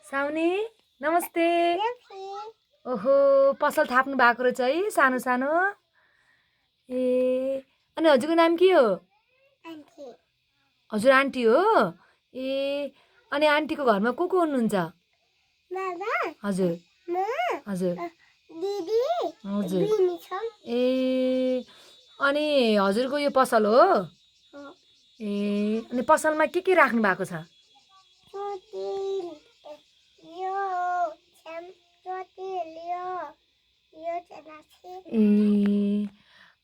साउनी नमस्ते। ओहो पसल थाप्नु भएको रहेछ है सानो सानो। ए अनि हजुरको नाम के हो? हजुर आन्टी हो? ए अनि आन्टीको घरमा को हुनुहुन्छ? हजुर हजुर हजुर ए अनि हजुरको यो पसल हो? ए अनि पसलमा के राख्नु भएको छ? ए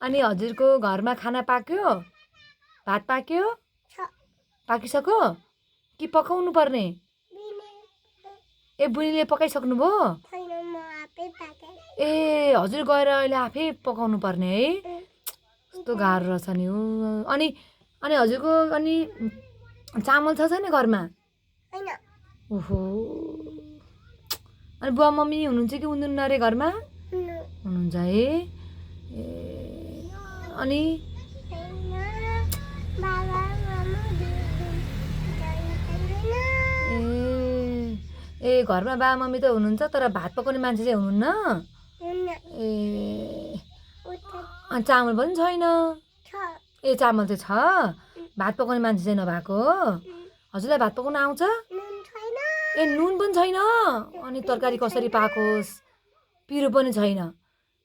अनि हजुरको घरमा खाना पाक्यो? भात पाक्यो? पाकिसक्यो कि पकाउनु पर्ने? ए बुढीले पकाइसक्नु भयो? ए हजुर गएर अहिले आफै पकाउनु पर्ने है? कस्तो गाह्रो रहेछ नि हो। अनि अनि हजुरको अनि चामल छ छैन घरमा? ओहो अनि बुवा मम्मी हुनुहुन्छ कि हुनुहुन्न अरे घरमा? हुनुहुन्छ है? ए अनि ए घरमा बाबा मम्मी त हुनुहुन्छ तर भात पकाउने मान्छे चाहिँ हुनुहुन्न? ए अनि चामल पनि छैन? ए चामल चाहिँ छ, भात पकाउने मान्छे चाहिँ नभएको हो? हजुरलाई भात पकाउन आउँछ? ए नुन पनि छैन? अनि तरकारी कसरी पाकोस्? पिरो पनि छैन?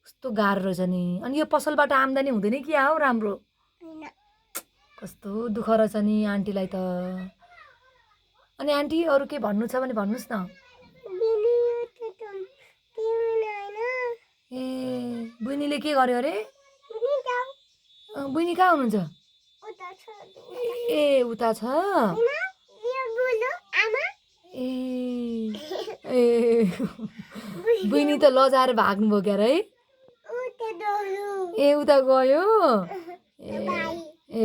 कस्तो गाह्रो रहेछ नि। अनि यो पसलबाट आम्दानी हुँदैन क्या हो राम्रो? कस्तो दुःख रहेछ नि आन्टीलाई त। अनि आन्टी अरू के भन्नु छ भने भन्नुहोस् न। ए बहिनीले के गर्यो अरे? बहिनी कहाँ हुनुहुन्छ? ए उता छ? ए ए बहिनी त लजाएर भाग्नुभयो क्या है? ए उता गयो? ए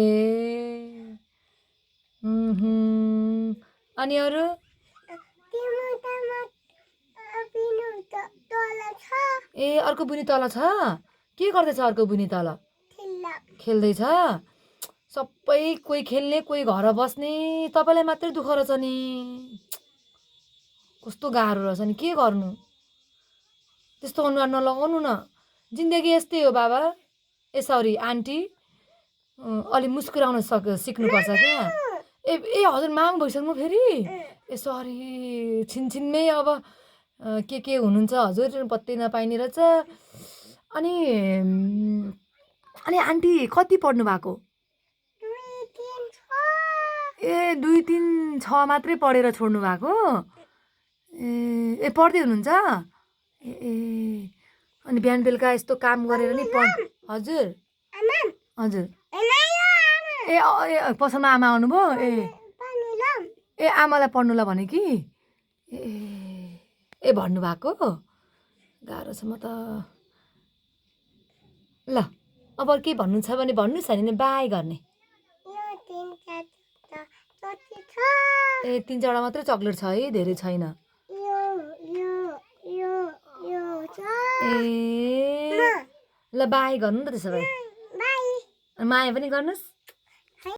अनि अरू? ए अर्को बुनी तल छ? के गर्दैछ अर्को बुनी तल? खेल्दैछ? सबै कोही खेल्ने कोही घर बस्ने, तपाईँलाई मात्रै दुःख रहेछ नि। कस्तो गाह्रो रहेछ नि, के गर्नु? त्यस्तो अनुहार नलगाउनु न, जिन्दगी यस्तै हो बाबा। ए सरी आन्टी, अलि मुस्कुराउन सिक्नुपर्छ क्या। ए ए हजुर माम भइसक्नु फेरि? ए सरी छिनछिनमै अब के हुनुहुन्छ हजुर पत्तै नपाइने रहेछ। अनि अनि आन्टी कति पढ्नु भएको? ए 2, 3, 6 मात्रै पढेर छोड्नु भएको? ए पढ्दै हुनुहुन्छ? ए अनि बिहान बेलुका यस्तो काम गरेर नि हजुर हजुर ए पसलमा आमा आउनुभयो? ए आमालाई पढ्नु ल भने कि? ए भन्नुभएको? गाह्रो छ म त। ल अब के भन्नु छ भने भन्नुहोस् नि बाई गर्ने। ए 3-4 मात्रै चक्लेट छ है, धेरै छैन? ए ल बाई गर्नु नि त त्यसो भए। माया पनि गर्नुहोस्।